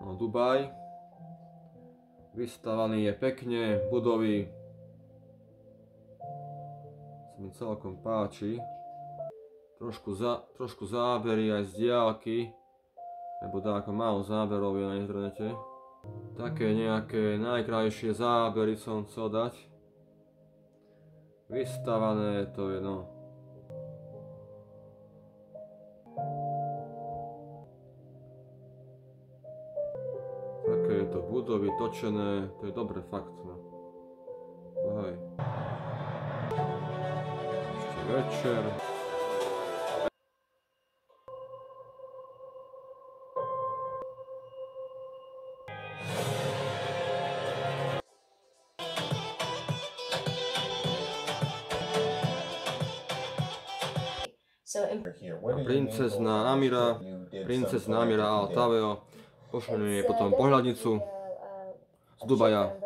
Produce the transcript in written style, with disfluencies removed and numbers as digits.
No, Dubaj. Vystavaný je pekne, budovy sa mi celkom páči. Trošku zábery aj z diaľky, lebo dáko málo záberov je na internete. Také nejaké najkrajšie zábery som chcel dať. Vystavané to je no. Takéto budovy točené, to je dobre fakt no. Hej. Ešte večer. Princezná Amira Al Taveo pošmenuje potom pohľadnicu z Dubaja.